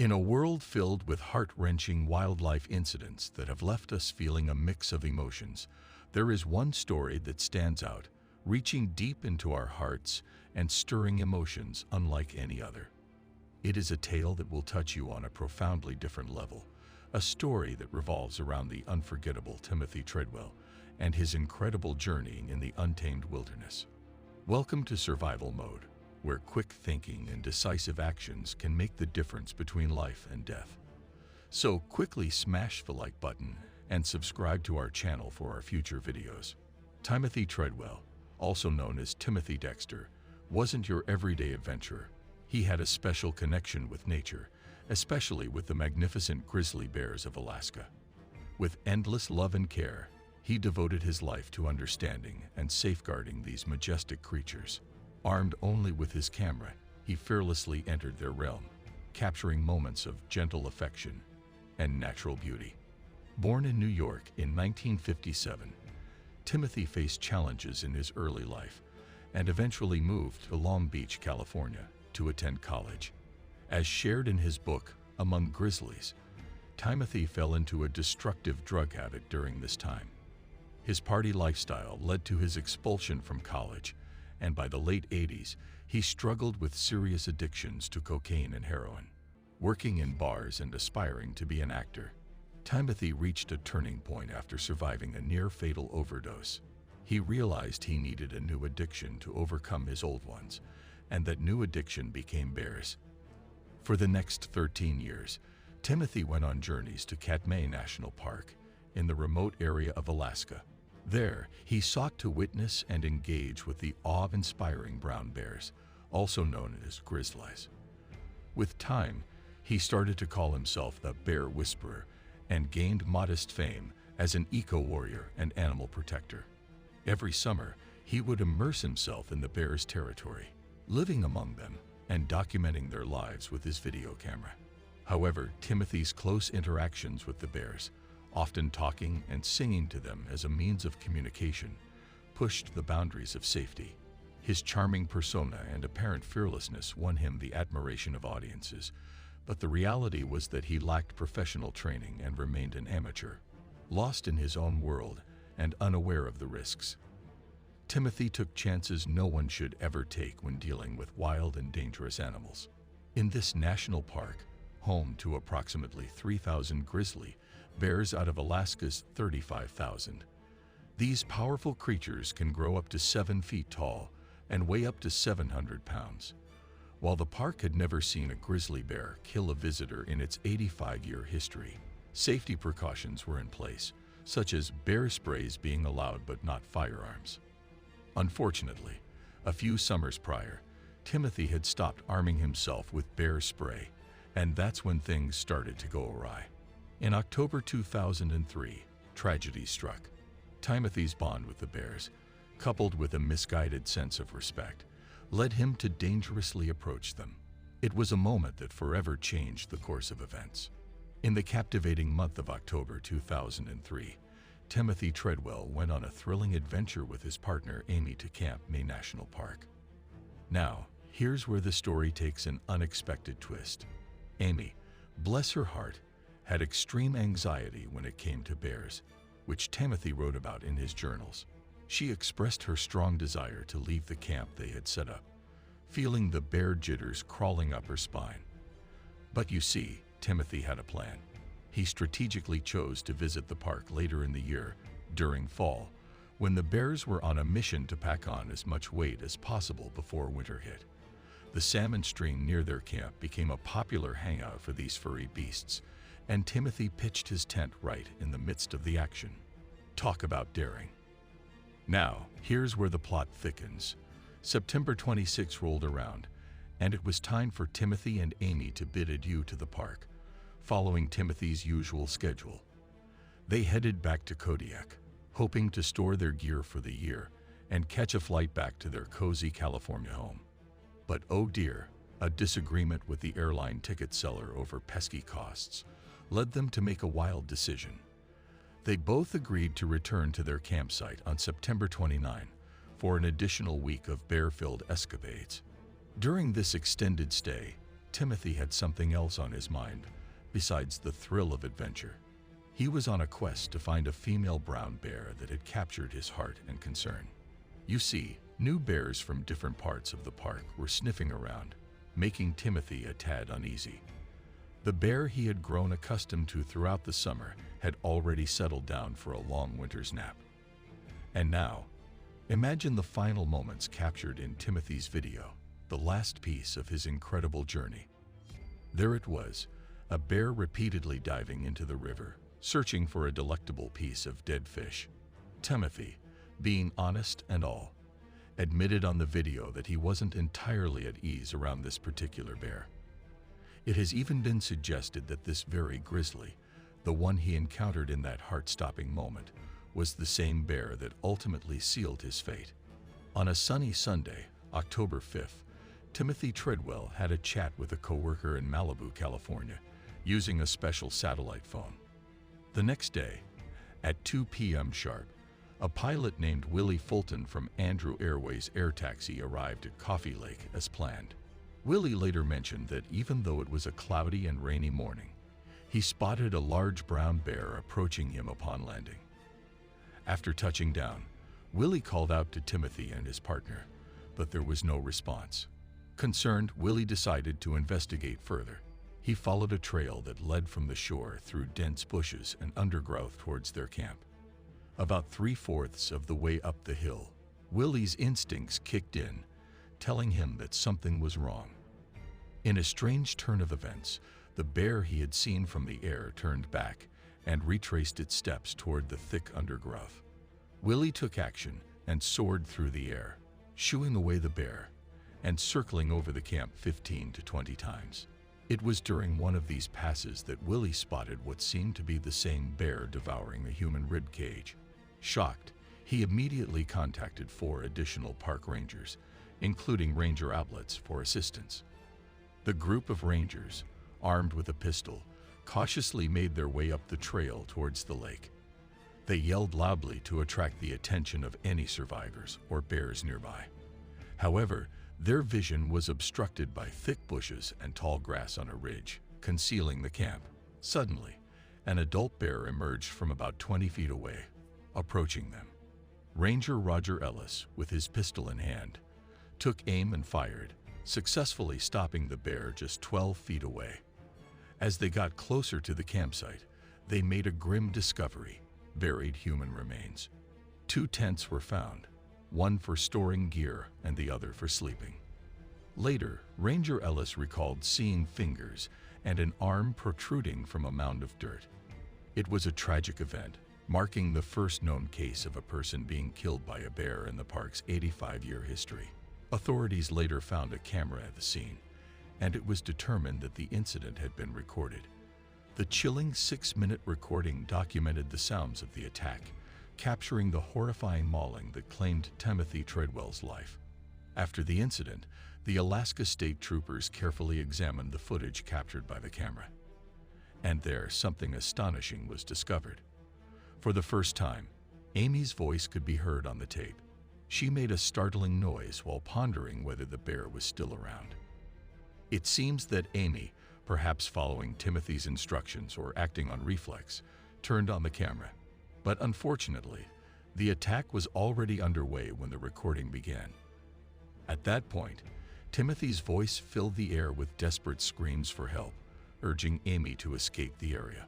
In a world filled with heart-wrenching wildlife incidents that have left us feeling a mix of emotions, there is one story that stands out, reaching deep into our hearts and stirring emotions unlike any other. It is a tale that will touch you on a profoundly different level, a story that revolves around the unforgettable Timothy Treadwell and his incredible journey in the untamed wilderness. Welcome to Survival Mode, where quick thinking and decisive actions can make the difference between life and death. So quickly smash the like button and subscribe to our channel for our future videos. Timothy Treadwell, also known as Timothy Dexter, wasn't your everyday adventurer. He had a special connection with nature, especially with the magnificent grizzly bears of Alaska. With endless love and care, he devoted his life to understanding and safeguarding these majestic creatures. Armed only with his camera, he fearlessly entered their realm, capturing moments of gentle affection and natural beauty. Born in New York in 1957, Timothy faced challenges in his early life and eventually moved to Long Beach, California, to attend college. As shared in his book, Among Grizzlies, Timothy fell into a destructive drug habit during this time. His party lifestyle led to his expulsion from college, and by the late 80s, he struggled with serious addictions to cocaine and heroin. Working in bars and aspiring to be an actor, Timothy reached a turning point after surviving a near-fatal overdose. He realized he needed a new addiction to overcome his old ones, and that new addiction became bears. For the next 13 years, Timothy went on journeys to Katmai National Park in the remote area of Alaska. There, he sought to witness and engage with the awe-inspiring brown bears, also known as grizzlies. With time, he started to call himself the Bear Whisperer and gained modest fame as an eco-warrior and animal protector. Every summer, he would immerse himself in the bears' territory, living among them and documenting their lives with his video camera. However, Timothy's close interactions with the bears, often talking and singing to them as a means of communication, pushed the boundaries of safety. His charming persona and apparent fearlessness won him the admiration of audiences, but the reality was that he lacked professional training and remained an amateur, lost in his own world and unaware of the risks. Timothy took chances no one should ever take when dealing with wild and dangerous animals. In this national park, home to approximately 3,000 grizzly bears out of Alaska's 35,000. These powerful creatures can grow up to 7 feet tall and weigh up to 700 pounds. While the park had never seen a grizzly bear kill a visitor in its 85-year history, safety precautions were in place, such as bear sprays being allowed but not firearms. Unfortunately, a few summers prior, Timothy had stopped arming himself with bear spray, and that's when things started to go awry. In October 2003, tragedy struck. Timothy's bond with the bears, coupled with a misguided sense of respect, led him to dangerously approach them. It was a moment that forever changed the course of events. In the captivating month of October 2003, Timothy Treadwell went on a thrilling adventure with his partner Amy to Katmai National Park. Now, here's where the story takes an unexpected twist. Amy, bless her heart, had extreme anxiety when it came to bears, which Timothy wrote about in his journals. She expressed her strong desire to leave the camp they had set up, feeling the bear jitters crawling up her spine. But you see, Timothy had a plan. He strategically chose to visit the park later in the year, during fall, when the bears were on a mission to pack on as much weight as possible before winter hit. The salmon stream near their camp became a popular hangout for these furry beasts, and Timothy pitched his tent right in the midst of the action. Talk about daring. Now, here's where the plot thickens. September 26 rolled around, and it was time for Timothy and Amy to bid adieu to the park, following Timothy's usual schedule. They headed back to Kodiak, hoping to store their gear for the year and catch a flight back to their cozy California home. But oh dear, a disagreement with the airline ticket seller over pesky costs led them to make a wild decision. They both agreed to return to their campsite on September 29 for an additional week of bear-filled escapades. During this extended stay, Timothy had something else on his mind besides the thrill of adventure. He was on a quest to find a female brown bear that had captured his heart and concern. You see, new bears from different parts of the park were sniffing around, making Timothy a tad uneasy. The bear he had grown accustomed to throughout the summer had already settled down for a long winter's nap. And now, imagine the final moments captured in Timothy's video, the last piece of his incredible journey. There it was, a bear repeatedly diving into the river, searching for a delectable piece of dead fish. Timothy, being honest and all, admitted on the video that he wasn't entirely at ease around this particular bear. It has even been suggested that this very Grizzly, the one he encountered in that heart-stopping moment, was the same bear that ultimately sealed his fate. On a sunny Sunday, October 5th, Timothy Treadwell had a chat with a coworker in Malibu, California, using a special satellite phone. The next day, at 2 p.m. sharp, a pilot named Willie Fulton from Andrew Airways Air Taxi arrived at Coffee Lake as planned. Willie later mentioned that even though it was a cloudy and rainy morning, he spotted a large brown bear approaching him upon landing. After touching down, Willie called out to Timothy and his partner, but there was no response. Concerned, Willie decided to investigate further. He followed a trail that led from the shore through dense bushes and undergrowth towards their camp. About 3/4 of the way up the hill, Willie's instincts kicked in, telling him that something was wrong. In a strange turn of events, the bear he had seen from the air turned back and retraced its steps toward the thick undergrowth. Willie took action and soared through the air, shooing away the bear and circling over the camp 15 to 20 times. It was during one of these passes that Willie spotted what seemed to be the same bear devouring a human rib cage. Shocked, he immediately contacted 4 additional park rangers, including ranger outlets, for assistance. The group of rangers, armed with a pistol, cautiously made their way up the trail towards the lake. They yelled loudly to attract the attention of any survivors or bears nearby. However, their vision was obstructed by thick bushes and tall grass on a ridge, concealing the camp. Suddenly, an adult bear emerged from about 20 feet away, approaching them. Ranger Roger Ellis, with his pistol in hand, took aim and fired, successfully stopping the bear just 12 feet away. As they got closer to the campsite, they made a grim discovery: buried human remains. 2 tents were found, one for storing gear and the other for sleeping. Later, Ranger Ellis recalled seeing fingers and an arm protruding from a mound of dirt. It was a tragic event, marking the first known case of a person being killed by a bear in the park's 85-year history. Authorities later found a camera at the scene, and it was determined that the incident had been recorded. The chilling 6-minute recording documented the sounds of the attack, capturing the horrifying mauling that claimed Timothy Treadwell's life. After the incident, the Alaska State Troopers carefully examined the footage captured by the camera. And there, something astonishing was discovered. For the first time, Amy's voice could be heard on the tape. She made a startling noise while pondering whether the bear was still around. It seems that Amy, perhaps following Timothy's instructions or acting on reflex, turned on the camera. But unfortunately, the attack was already underway when the recording began. At that point, Timothy's voice filled the air with desperate screams for help, urging Amy to escape the area.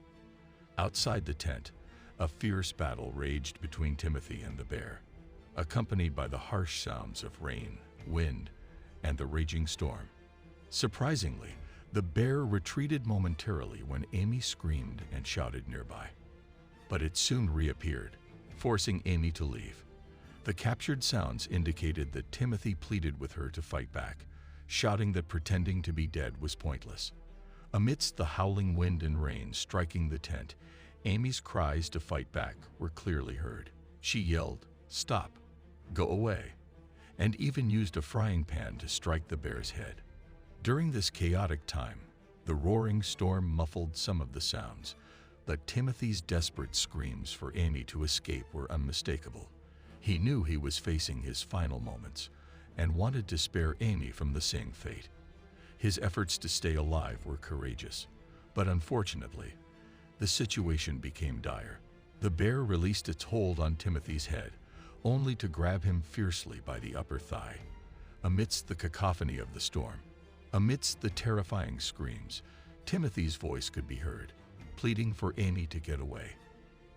Outside the tent, a fierce battle raged between Timothy and the bear, accompanied by the harsh sounds of rain, wind, and the raging storm. Surprisingly, the bear retreated momentarily when Amy screamed and shouted nearby. But it soon reappeared, forcing Amy to leave. The captured sounds indicated that Timothy pleaded with her to fight back, shouting that pretending to be dead was pointless. Amidst the howling wind and rain striking the tent, Amy's cries to fight back were clearly heard. She yelled, "Stop, go away," and even used a frying pan to strike the bear's head. During this chaotic time, the roaring storm muffled some of the sounds, but Timothy's desperate screams for Amy to escape were unmistakable. He knew he was facing his final moments and wanted to spare Amy from the same fate. His efforts to stay alive were courageous, but unfortunately, the situation became dire. The bear released its hold on Timothy's head, only to grab him fiercely by the upper thigh. Amidst the cacophony of the storm, amidst the terrifying screams, Timothy's voice could be heard, pleading for Amy to get away.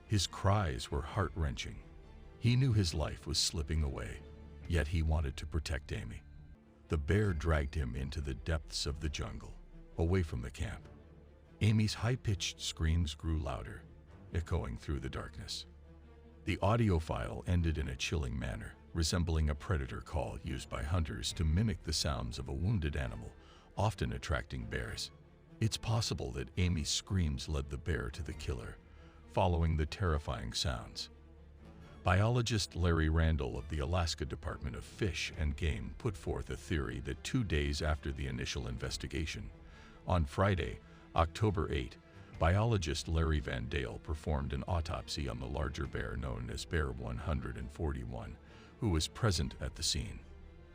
His cries were heart-wrenching. He knew his life was slipping away, yet he wanted to protect Amy. The bear dragged him into the depths of the jungle, away from the camp. Amy's high-pitched screams grew louder, echoing through the darkness. The audio file ended in a chilling manner, resembling a predator call used by hunters to mimic the sounds of a wounded animal, often attracting bears. It's possible that Amy's screams led the bear to the killer, following the terrifying sounds. Biologist Larry Randall of the Alaska Department of Fish and Game put forth a theory that 2 days after the initial investigation, on Friday, October 8, biologist Larry Van Dale performed an autopsy on the larger bear known as Bear 141, who was present at the scene.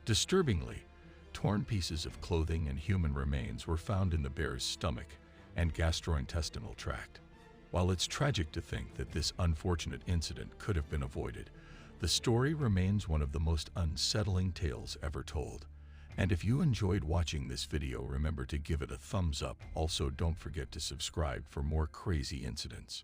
Disturbingly, torn pieces of clothing and human remains were found in the bear's stomach and gastrointestinal tract. While it's tragic to think that this unfortunate incident could have been avoided, the story remains one of the most unsettling tales ever told. And if you enjoyed watching this video, remember to give it a thumbs up. Also, don't forget to subscribe for more crazy incidents.